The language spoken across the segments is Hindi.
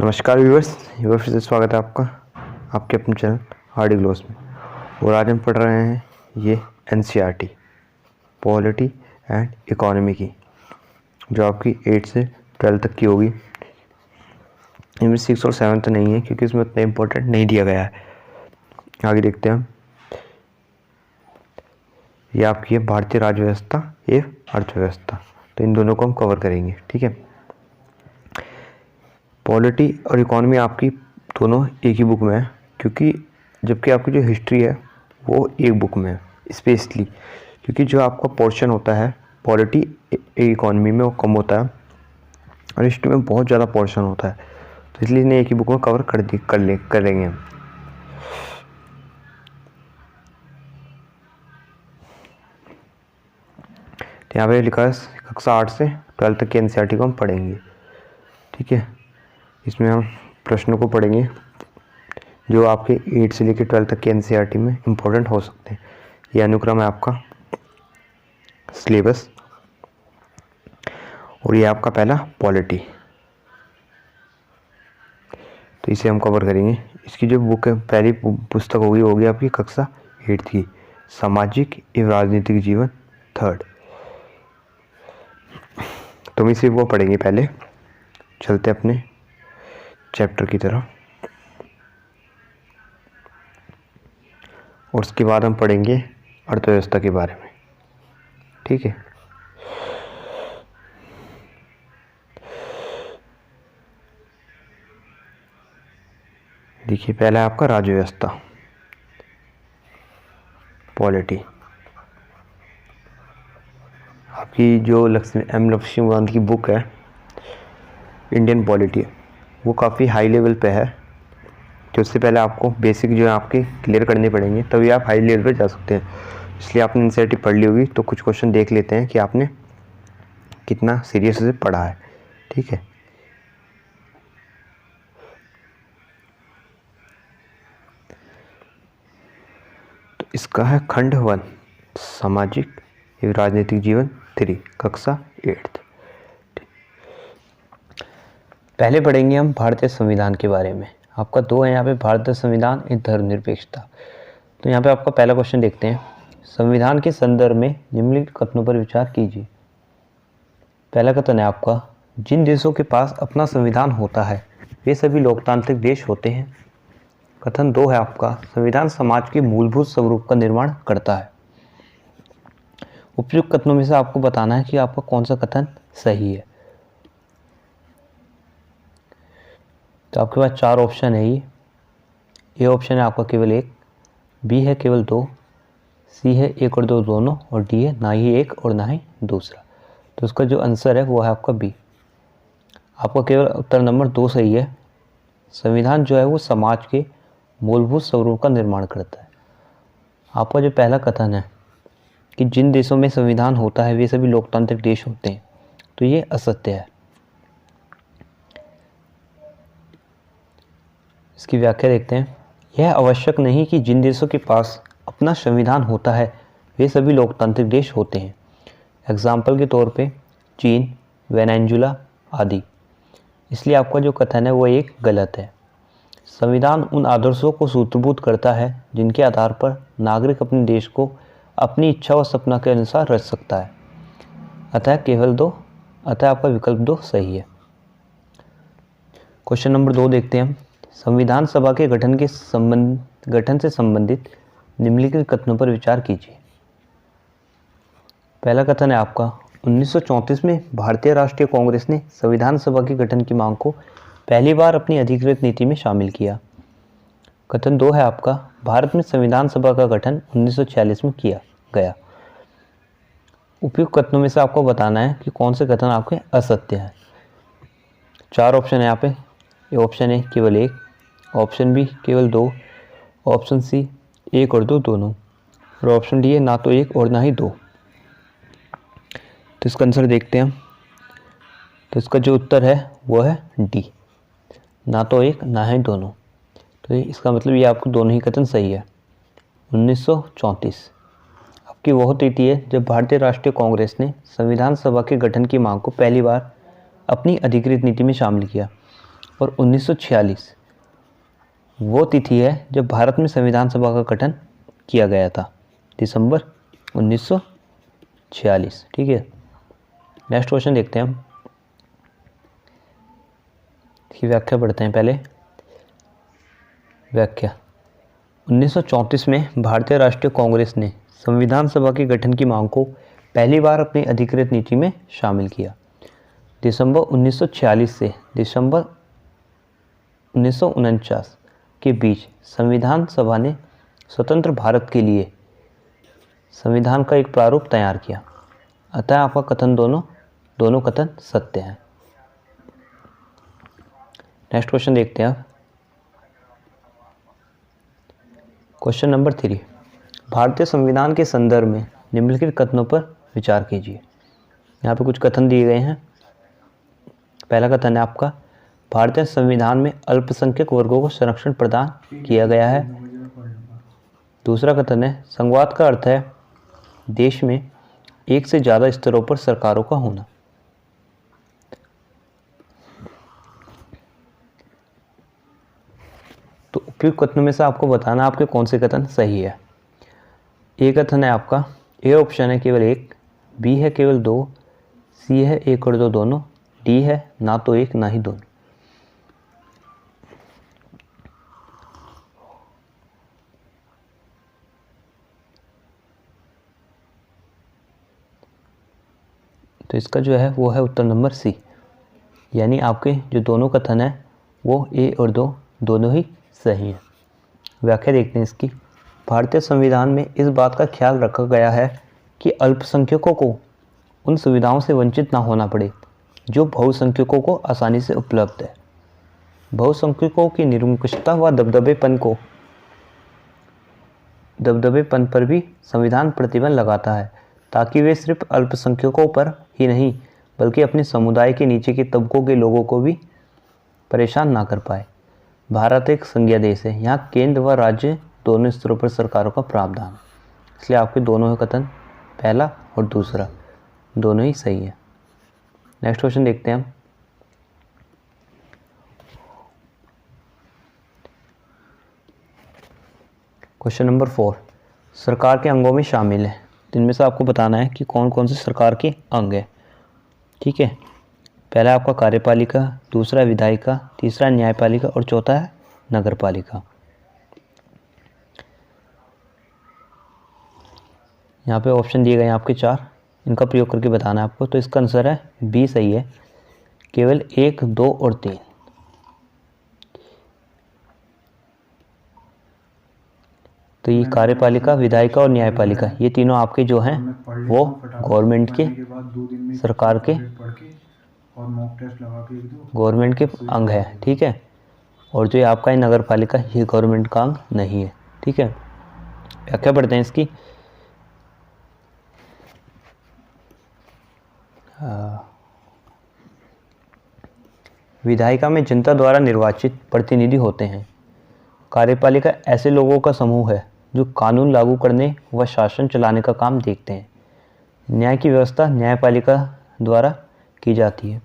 नमस्कार व्यूअर्स, फिर से स्वागत है आपका आपके अपने चैनल हार्डी ग्लोस में। और आज हम पढ़ रहे हैं ये NCERT पॉलिटी एंड इकोनॉमी की, जो आपकी 8 से 12 तक की होगी। इनमें 6 और 7 नहीं है क्योंकि इसमें उतना इम्पोर्टेंट नहीं दिया गया है। आगे देखते हैं हम। ये आपकी है भारतीय राज्य व्यवस्था एवं अर्थव्यवस्था, तो इन दोनों को हम कवर करेंगे। ठीक है, पॉलिटी और इकोनॉमी आपकी दोनों एक ही बुक में है, क्योंकि जबकि आपकी जो हिस्ट्री है वो एक बुक में है, स्पेशली क्योंकि जो आपका पोर्शन होता है पॉलिटी इकोनॉमी में वो कम होता है और हिस्ट्री में बहुत ज़्यादा पोर्शन होता है, तो इसलिए इन्हें एक ही बुक में कवर कर लेंगे हम। तो यहाँ पे लिखा है कक्षा 8 से 12 तक की NCERT को हम पढ़ेंगे। ठीक है, इसमें हम प्रश्नों को पढ़ेंगे जो आपके 8 से लेकर 12 तक के NCERT में इम्पोर्टेंट हो सकते हैं। यह अनुक्रम है आपका सिलेबस, और ये आपका पहला पॉलिटी, तो इसे हम कवर करेंगे। इसकी जो बुक है, पहली पुस्तक होगी आपकी कक्षा 8 की, सामाजिक एवं राजनीतिक जीवन 3rd। तो हम इसे वो पढ़ेंगे। पहले चलते अपने चैप्टर की तरफ, और उसके बाद हम पढ़ेंगे अर्थव्यवस्था के बारे में। ठीक है, देखिए पहला है आपका राज्य व्यवस्था पॉलिटी। आपकी जो लक्ष्मीकांत की बुक है इंडियन पॉलिटी, वो काफ़ी हाई लेवल पे है, तो उससे पहले आपको बेसिक जो है आपके क्लियर करने पड़ेंगे, तभी आप हाई लेवल पे जा सकते हैं। इसलिए आपने NCERT पढ़ ली होगी, तो कुछ क्वेश्चन देख लेते हैं कि आपने कितना सीरियस से पढ़ा है। ठीक है, तो इसका है खंड 1 सामाजिक एवं राजनीतिक जीवन 3 कक्षा 8। पहले पढ़ेंगे हम भारतीय संविधान के बारे में। आपका 2 है यहाँ पे, भारतीय संविधान एवं धर्मनिरपेक्षता। तो यहाँ पे आपका पहला क्वेश्चन देखते हैं, संविधान के संदर्भ में निम्नलिखित कथनों पर विचार कीजिए। पहला कथन है आपका, जिन देशों के पास अपना संविधान होता है वे सभी लोकतांत्रिक देश होते हैं। कथन 2 है आपका, संविधान समाज के मूलभूत स्वरूप का निर्माण करता है। उपयुक्त कथनों में से आपको बताना है कि आपका कौन सा कथन सही है। तो आपके पास 4 ऑप्शन है। ये ऑप्शन है आपका केवल 1, बी है केवल 2, सी है 1 और 2 दोनों, और डी है ना ही 1 और ना ही दूसरा। तो उसका जो आंसर है वो है आपका बी। आपका केवल उत्तर नंबर 2 सही है। संविधान जो है वो समाज के मूलभूत स्वरूप का निर्माण करता है। आपका जो पहला कथन है कि जिन देशों में संविधान होता है वे सभी लोकतांत्रिक देश होते हैं, तो ये असत्य है। इसकी व्याख्या देखते हैं। यह आवश्यक नहीं कि जिन देशों के पास अपना संविधान होता है वे सभी लोकतांत्रिक देश होते हैं। एग्जाम्पल के तौर पे चीन, वेनेजुला आदि। इसलिए आपका जो कथन है वो एक गलत है। संविधान उन आदर्शों को सूत्रबद्ध करता है जिनके आधार पर नागरिक अपने देश को अपनी इच्छा व सपना के अनुसार रच सकता है। अतः आपका विकल्प 2 सही है। क्वेश्चन नंबर 2 देखते हैं हम। संविधान सभा के गठन से संबंधित निम्नलिखित कथनों पर विचार कीजिए। पहला कथन है आपका, 1934 में भारतीय राष्ट्रीय कांग्रेस ने संविधान सभा के गठन की मांग को पहली बार अपनी अधिकृत नीति में शामिल किया। कथन 2 है आपका, भारत में संविधान सभा का गठन 1946 में किया गया। उपयुक्त कथनों में से आपको बताना है कि कौन से कथन आपके असत्य हैं। 4 ऑप्शन है यहाँ पे। ऑप्शन ए केवल 1, ऑप्शन बी केवल 2, ऑप्शन सी 1 और 2 दोनों, और ऑप्शन डी है ना तो 1 और ना ही 2। तो इसका आंसर देखते हैं हम। तो इसका जो उत्तर है वो है डी, ना तो 1 ना ही दोनों। तो इसका मतलब ये आपको दोनों ही कथन सही है। 1934 आपकी वह तिथि है जब भारतीय राष्ट्रीय कांग्रेस ने संविधान सभा के गठन की मांग को पहली बार अपनी अधिकृत नीति में शामिल किया, और 1946 वो तिथि है जब भारत में संविधान सभा का गठन किया गया था, दिसंबर 1946। ठीक है, नेक्स्ट क्वेश्चन देखते हैं हम, की व्याख्या पढ़ते हैं पहले। व्याख्या। 1934 में भारतीय राष्ट्रीय कांग्रेस ने संविधान सभा के गठन की मांग को पहली बार अपनी अधिकृत नीति में शामिल किया। दिसंबर 1946 से दिसंबर 1949 के बीच संविधान सभा ने स्वतंत्र भारत के लिए संविधान का एक प्रारूप तैयार किया। अतः आपका कथन दोनों कथन सत्य हैं। नेक्स्ट क्वेश्चन देखते हैं आप। क्वेश्चन नंबर 3, भारतीय संविधान के संदर्भ में निम्नलिखित कथनों पर विचार कीजिए। यहाँ पे कुछ कथन दिए गए हैं। पहला कथन है आपका, भारतीय संविधान में अल्पसंख्यक वर्गों को संरक्षण प्रदान किया गया है। दूसरा कथन है, संघवाद का अर्थ है देश में एक से ज़्यादा स्तरों पर सरकारों का होना। तो उपयुक्त कथनों में से आपको बताना आपके कौन से कथन सही है। ए कथन है आपका, ए ऑप्शन है केवल एक, बी है केवल दो, सी है एक और दो दोनों, डी है ना तो एक ना ही दोनों। तो इसका जो है वो है उत्तर नंबर सी, यानी आपके जो दोनों कथन है वो ए और दो दोनों ही सही है। व्याख्या देखते हैं इसकी। भारतीय संविधान में इस बात का ख्याल रखा गया है कि अल्पसंख्यकों को उन सुविधाओं से वंचित ना होना पड़े जो बहुसंख्यकों को आसानी से उपलब्ध है। बहुसंख्यकों की निरंकुशता व दबदबेपन पर भी संविधान प्रतिबंध लगाता है, ताकि वे सिर्फ अल्पसंख्यकों पर ही नहीं बल्कि अपने समुदाय के नीचे के तबकों के लोगों को भी परेशान ना कर पाए। भारत एक संघीय देश है, यहाँ केंद्र व राज्य दोनों स्तरों पर सरकारों का प्रावधान है, इसलिए आपके दोनों कथन पहला और दूसरा दोनों ही सही है। नेक्स्ट क्वेश्चन देखते हैं हम। क्वेश्चन नंबर 4, सरकार के अंगों में शामिल है। इनमें से आपको बताना है कि कौन कौन से सरकार के अंग हैं। ठीक है, पहला आपका कार्यपालिका, दूसरा विधायिका, तीसरा न्यायपालिका और चौथा है नगरपालिका। यहाँ पे ऑप्शन दिए गए हैं आपके 4, इनका प्रयोग करके बताना है आपको। तो इसका आंसर है बी सही है, केवल 1, 2 और 3। तो ये कार्यपालिका, विधायिका और न्यायपालिका ये तीनों आपके जो हैं वो गवर्नमेंट के, सरकार के, गवर्नमेंट के अंग है। ठीक है, और जो ये आपका है नगर पालिका, ये गवर्नमेंट का अंग नहीं है। ठीक है, व्याख्या पढ़ते हैं इसकी। विधायिका में जनता द्वारा निर्वाचित प्रतिनिधि होते हैं। कार्यपालिका ऐसे लोगों का समूह है जो कानून लागू करने व शासन चलाने का काम देखते हैं। न्याय की व्यवस्था न्यायपालिका द्वारा की जाती है।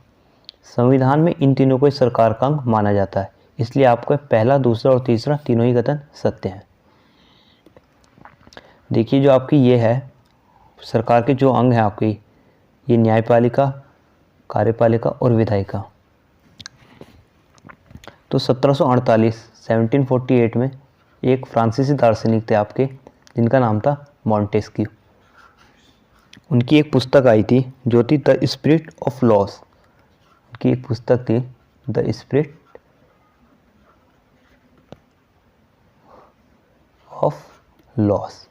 संविधान में इन तीनों को सरकार का अंग माना जाता है, इसलिए आपको पहला, दूसरा और तीसरा तीनों ही कथन सत्य हैं। देखिए जो आपकी ये है सरकार के जो अंग हैं आपकी, ये न्यायपालिका, कार्यपालिका और विधायिका। तो 1748 में एक फ्रांसीसी दार्शनिक थे आपके, जिनका नाम था मॉन्टेस्क्यू। उनकी एक पुस्तक आई थी जो थी द स्पिरिट ऑफ लॉस। उनकी एक पुस्तक थी द स्पिरिट ऑफ लॉस।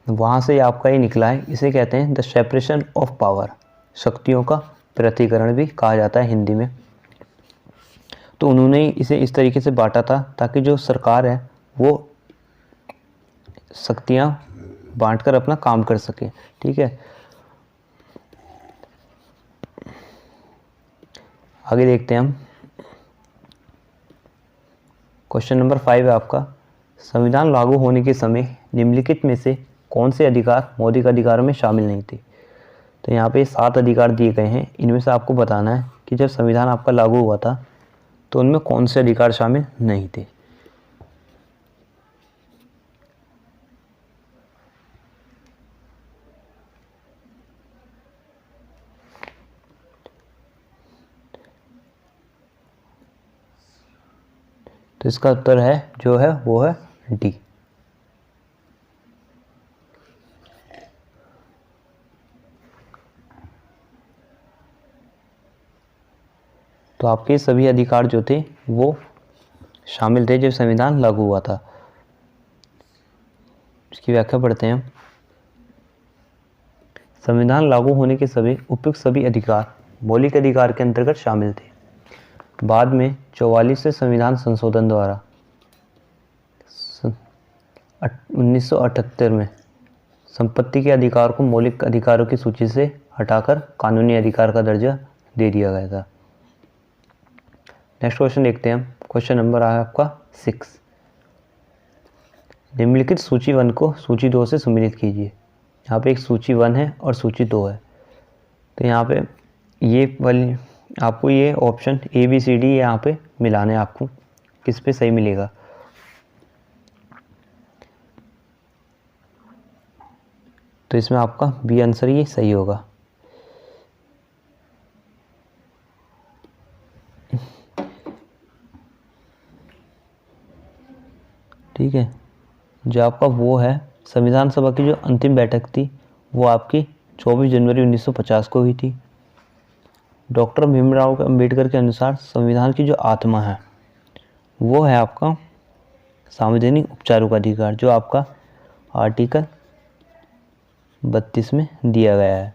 वहाँ से आपका ये निकला है, इसे कहते हैं द सेपरेशन ऑफ पावर, शक्तियों का पृथक्करण भी कहा जाता है हिंदी में। तो उन्होंने इसे इस तरीके से बांटा था ताकि जो सरकार है वो शक्तियाँ बांटकर अपना काम कर सके। ठीक है, आगे देखते हैं हम। क्वेश्चन नंबर 5 है आपका, संविधान लागू होने के समय निम्नलिखित में से कौन से अधिकार मौलिक अधिकारों में शामिल नहीं थे। तो यहाँ पे 7 अधिकार दिए गए हैं, इनमें से आपको बताना है कि जब संविधान आपका लागू हुआ था तो उनमें कौन से अधिकार शामिल नहीं थे? तो इसका उत्तर है जो है वो है डी। तो आपके सभी अधिकार जो थे वो शामिल थे जब संविधान लागू हुआ था। इसकी व्याख्या पढ़ते हैं हम। संविधान लागू होने के सभी उपयुक्त सभी अधिकार मौलिक अधिकार के अंतर्गत शामिल थे। बाद में 44 से संविधान संशोधन द्वारा 1978 में संपत्ति के अधिकार को मौलिक अधिकारों की सूची से हटाकर कानूनी अधिकार का दर्जा दे दिया गया था। नेक्स्ट क्वेश्चन देखते हैं हम। क्वेश्चन नंबर है आपका 6। निम्नलिखित सूची 1 को सूची 2 से सम्मिलित कीजिए। यहाँ पे एक सूची 1 है और सूची 2 है। तो यहाँ पे ये वाली आपको ये ऑप्शन ABCD यहाँ पे मिलाने, आपको किस पे सही मिलेगा। तो इसमें आपका बी आंसर ये सही होगा। ठीक है, जो आपका वो है संविधान सभा की जो अंतिम बैठक थी वो आपकी 24 जनवरी 1950 को हुई थी। डॉक्टर भीमराव अंबेडकर के अनुसार संविधान की जो आत्मा है वो है आपका सार्वजनिक उपचारों का अधिकार, जो आपका आर्टिकल 32 में दिया गया है।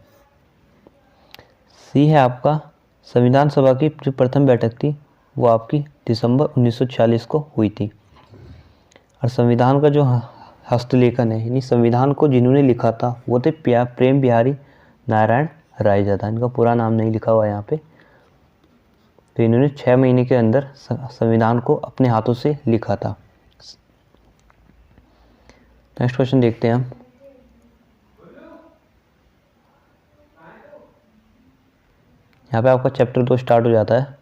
सी है आपका संविधान सभा की जो प्रथम बैठक थी वो आपकी दिसंबर 1946 को हुई थी। और संविधान का जो हस्तलेखन है, यानी संविधान को जिन्होंने लिखा था वो थे प्रेम बिहारी नारायण रायजादा। इनका पूरा नाम नहीं लिखा हुआ है यहाँ पे। तो इन्होंने 6 महीने के अंदर संविधान को अपने हाथों से लिखा था। नेक्स्ट क्वेश्चन देखते हैं हम। यहाँ पे आपका चैप्टर 2 स्टार्ट हो जाता है।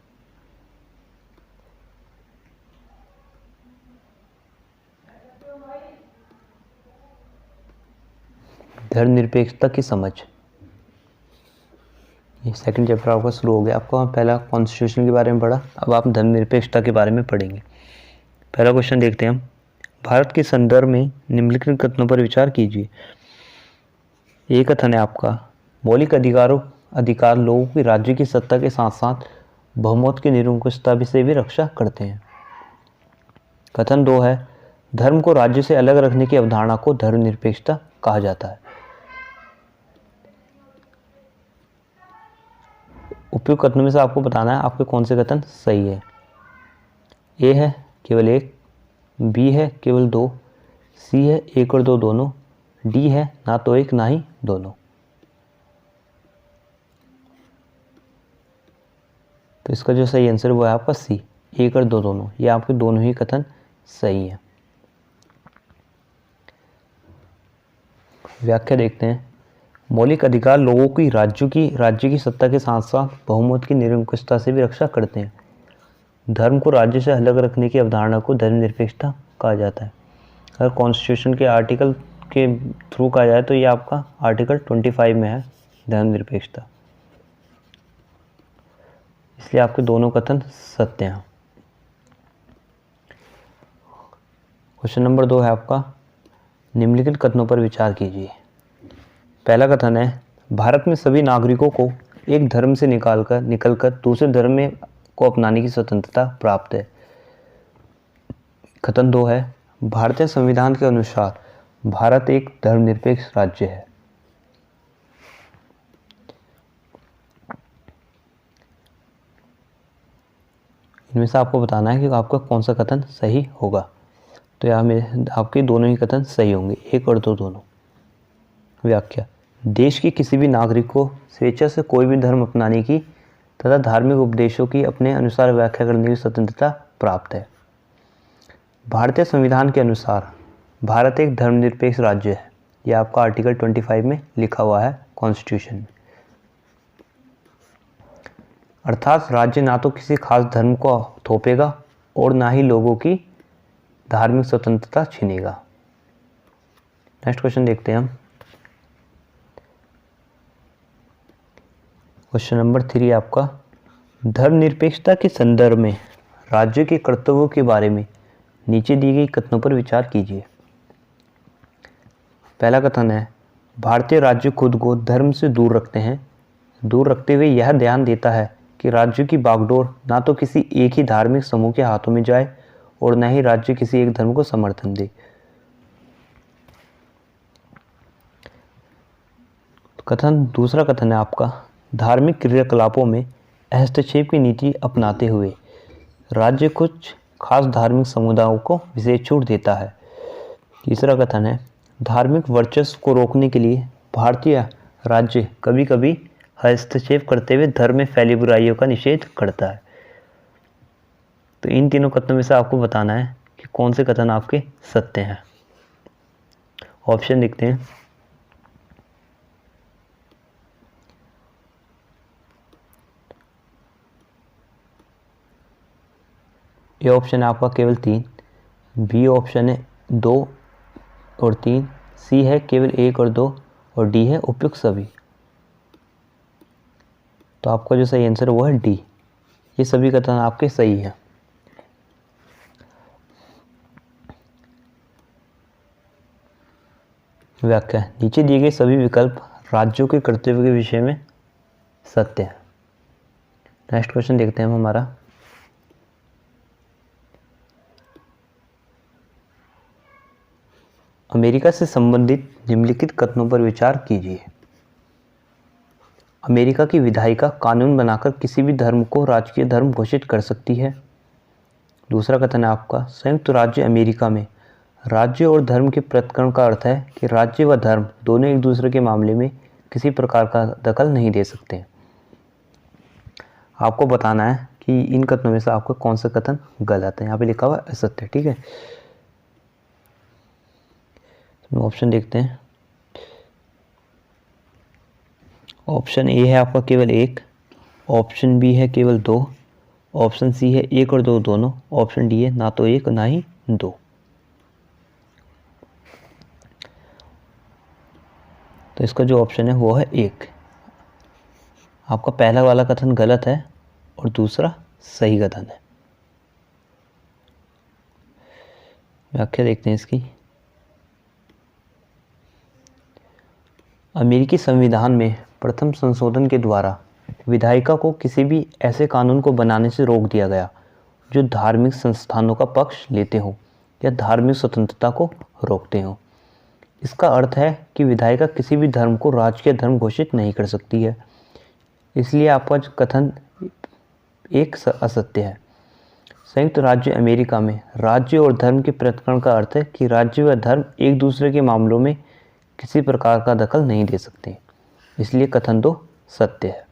धर्मनिरपेक्षता की समझ। ये सेकंड चैप्टर आपका शुरू हो गया। आपको पहला कॉन्स्टिट्यूशन के बारे में पढ़ा, अब आप धर्मनिरपेक्षता के बारे में पढ़ेंगे। पहला क्वेश्चन देखते हैं हम। भारत के संदर्भ में निम्नलिखित कथनों पर विचार कीजिए। ये कथन है आपका मौलिक अधिकार लोगों की राज्य की सत्ता के साथ साथ बहुमत की निरंकुशता से भी रक्षा करते हैं। कथन 2 है धर्म को राज्य से अलग रखने की अवधारणा को धर्मनिरपेक्षता कहा जाता है। उपयुक्त कथनों में से आपको बताना है आपके कौन से कथन सही है। ए है केवल 1, बी है केवल 2, सी है 1 और 2 दोनों, डी है ना तो 1 ना ही दोनों। तो इसका जो सही आंसर वो है आपका सी, 1 और 2 दोनों। ये आपके दोनों ही कथन सही हैं। व्याख्या देखते हैं। मौलिक अधिकार लोगों की राज्य की सत्ता के साथ साथ बहुमत की निरंकुशता से भी रक्षा करते हैं। धर्म को राज्य से अलग रखने की अवधारणा को धर्मनिरपेक्षता कहा जाता है। अगर कॉन्स्टिट्यूशन के आर्टिकल के थ्रू कहा जाए तो ये आपका आर्टिकल 25 में है धर्मनिरपेक्षता। इसलिए आपके दोनों कथन सत्य हैं। क्वेश्चन नंबर 2 है आपका निम्नलिखित कथनों पर विचार कीजिए। पहला कथन है भारत में सभी नागरिकों को एक धर्म से निकलकर दूसरे धर्म में को अपनाने की स्वतंत्रता प्राप्त है। कथन 2 है भारतीय संविधान के अनुसार भारत एक धर्मनिरपेक्ष राज्य है। इनमें से आपको बताना है कि आपका कौन सा कथन सही होगा। तो यहाँ में आपके दोनों ही कथन सही होंगे, 1 और 2 दोनों। व्याख्या देश के किसी भी नागरिक को स्वेच्छा से कोई भी धर्म अपनाने की तथा धार्मिक उपदेशों की अपने अनुसार व्याख्या करने की स्वतंत्रता प्राप्त है। भारतीय संविधान के अनुसार भारत एक धर्मनिरपेक्ष राज्य है। यह आपका आर्टिकल 25 में लिखा हुआ है कॉन्स्टिट्यूशन में। अर्थात राज्य ना तो किसी खास धर्म को थोपेगा और ना ही लोगों की धार्मिक स्वतंत्रता छीनेगा। नेक्स्ट क्वेश्चन देखते हैं हम। क्वेश्चन नंबर 3 आपका, धर्मनिरपेक्षता के संदर्भ में राज्य के कर्तव्यों के बारे में नीचे दी गई कथनों पर विचार कीजिए। पहला कथन है, भारतीय राज्य खुद को धर्म से दूर रखते हुए यह ध्यान देता है कि राज्य की बागडोर ना तो किसी एक ही धार्मिक समूह के हाथों में जाए और न ही राज्य किसी एक धर्म को समर्थन दे। दूसरा कथन है आपका, धार्मिक क्रियाकलापों में हस्तक्षेप की नीति अपनाते हुए राज्य कुछ खास धार्मिक समुदायों को विशेष छूट देता है। तीसरा कथन है, धार्मिक वर्चस्व को रोकने के लिए भारतीय राज्य कभी कभी हस्तक्षेप करते हुए धर्म में फैली बुराइयों का निषेध करता है। तो इन तीनों कथनों में से आपको बताना है कि कौन से कथन आपके सत्य हैं। ऑप्शन लिखते हैं। ए ऑप्शन है आपका केवल 3, बी ऑप्शन है 2 और 3, सी है केवल 1 और 2 और डी है उपयुक्त सभी। तो आपका जो सही आंसर है वो है डी। ये सभी कथन आपके सही हैं। व्याख्या, नीचे दिए गए सभी विकल्प राज्यों के कर्तव्य के विषय में सत्य है। नेक्स्ट क्वेश्चन देखते हैं हम हमारा। अमेरिका से संबंधित निम्नलिखित कथनों पर विचार कीजिए। अमेरिका की विधायिका कानून बनाकर किसी भी धर्म को राजकीय धर्म घोषित कर सकती है। दूसरा कथन है आपका, संयुक्त राज्य अमेरिका में राज्य और धर्म के पृथक्करण का अर्थ है कि राज्य व धर्म दोनों एक दूसरे के मामले में किसी प्रकार का दखल नहीं दे सकते। आपको बताना है कि इन कथनों में से आपका कौन सा कथन गलत है। यहाँ पे लिखा हुआ है असत्य। ठीक है, ऑप्शन देखते हैं। ऑप्शन ए है आपका केवल 1, ऑप्शन बी है केवल 2, ऑप्शन सी है 1 और 2 दोनों, ऑप्शन डी है ना तो 1 ना ही 2। तो इसका जो ऑप्शन है वो है 1। आपका पहला वाला कथन गलत है और दूसरा सही कथन है। व्याख्या देखते हैं इसकी। अमेरिकी संविधान में प्रथम संशोधन के द्वारा विधायिका को किसी भी ऐसे कानून को बनाने से रोक दिया गया जो धार्मिक संस्थानों का पक्ष लेते हो या धार्मिक स्वतंत्रता को रोकते हो। इसका अर्थ है कि विधायिका किसी भी धर्म को राजकीय धर्म घोषित नहीं कर सकती है। इसलिए आपका कथन एक असत्य है। संयुक्त राज्य अमेरिका में राज्य और धर्म के पृथक्करण का अर्थ है कि राज्य व धर्म एक दूसरे के मामलों में किसी प्रकार का दखल नहीं दे सकते। इसलिए कथन 2 सत्य है।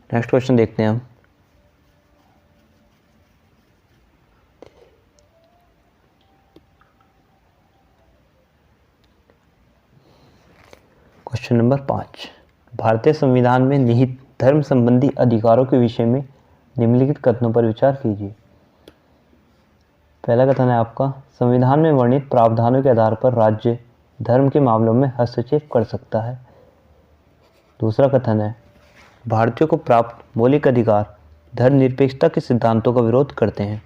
नेक्स्ट क्वेश्चन देखते हैं हम। क्वेश्चन नंबर 5, भारतीय संविधान में निहित धर्म संबंधी अधिकारों के विषय में निम्नलिखित कथनों पर विचार कीजिए। पहला कथन है आपका, संविधान में वर्णित प्रावधानों के आधार पर राज्य धर्म के मामलों में हस्तक्षेप कर सकता है। दूसरा कथन है, भारतीयों को प्राप्त मौलिक अधिकार धर्मनिरपेक्षता के सिद्धांतों का विरोध करते हैं।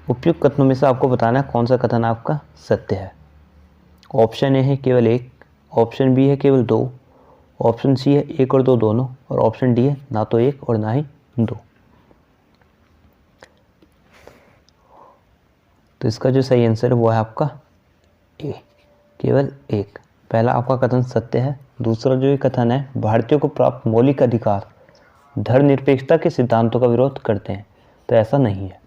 उपयुक्त कथनों में से आपको बताना है कौन सा कथन आपका सत्य है। ऑप्शन ए है केवल 1, ऑप्शन बी है केवल 2, ऑप्शन सी है 1 और 2 दोनों और ऑप्शन डी है ना तो 1 और ना ही 2। तो इसका जो सही आंसर है वो है आपका ए, केवल 1। पहला आपका कथन सत्य है। दूसरा जो ये कथन है, भारतीयों को प्राप्त मौलिक अधिकार धर्मनिरपेक्षता के सिद्धांतों का विरोध करते हैं, तो ऐसा नहीं है।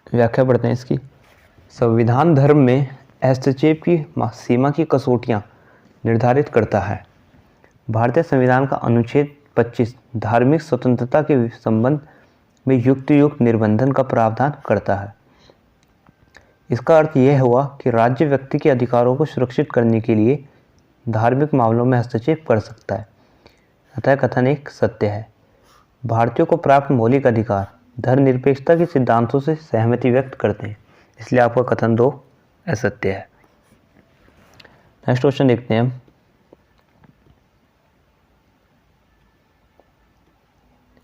व्याख्या पढ़ते हैं इसकी। संविधान धर्म में हस्तक्षेप की सीमा की कसौटियां निर्धारित करता है। भारतीय संविधान का अनुच्छेद 25 धार्मिक स्वतंत्रता के संबंध में युक्त निर्बंधन का प्रावधान करता है। इसका अर्थ यह हुआ कि राज्य व्यक्ति के अधिकारों को सुरक्षित करने के लिए धार्मिक मामलों में हस्तक्षेप कर सकता है, अतः कथन एक सत्य है। भारतीयों को प्राप्त मौलिक अधिकार धर्मनिरपेक्षता के सिद्धांतों से सहमति व्यक्त करते हैं, इसलिए आपका कथन 2 असत्य है। नेक्स्ट क्वेश्चन देखते हैं हम।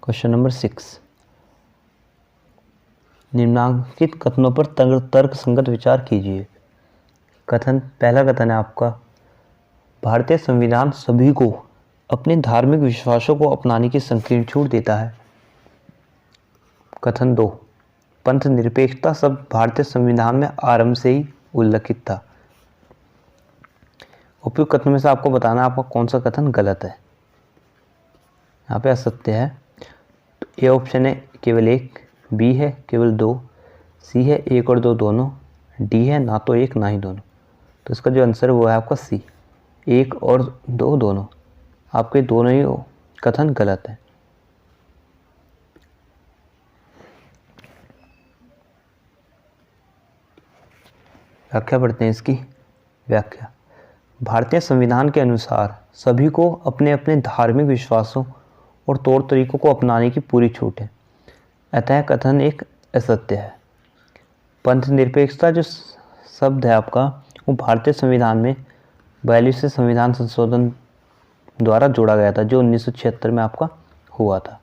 क्वेश्चन नंबर 6, निम्नांकित कथनों पर तर्क संगत विचार कीजिए। पहला कथन है आपका, भारतीय संविधान सभी को अपने धार्मिक विश्वासों को अपनाने की संकीर्ण छूट देता है। कथन 2, पंथ निरपेक्षता शब्द भारतीय संविधान में आरंभ से ही उल्लिखित था। उपयुक्त कथन में से आपको बताना आपका कौन सा कथन गलत है। यहाँ पे असत्य है, तो ए ऑप्शन है केवल 1, बी है केवल 2, सी है 1 और 2 दोनों, डी है ना तो 1 ना ही दोनों। तो इसका जो आंसर है वो है आपका सी, 1 और 2 दोनों। आपके दोनों ही कथन गलत है। व्याख्या पढ़ते हैं इसकी। व्याख्या, भारतीय संविधान के अनुसार सभी को अपने अपने धार्मिक विश्वासों और तौर तरीकों को अपनाने की पूरी छूट है, अतः कथन एक असत्य है। पंथ निरपेक्षता जो शब्द है आपका वो भारतीय संविधान में 42वें संविधान संशोधन द्वारा जोड़ा गया था, जो 1976 में आपका हुआ था।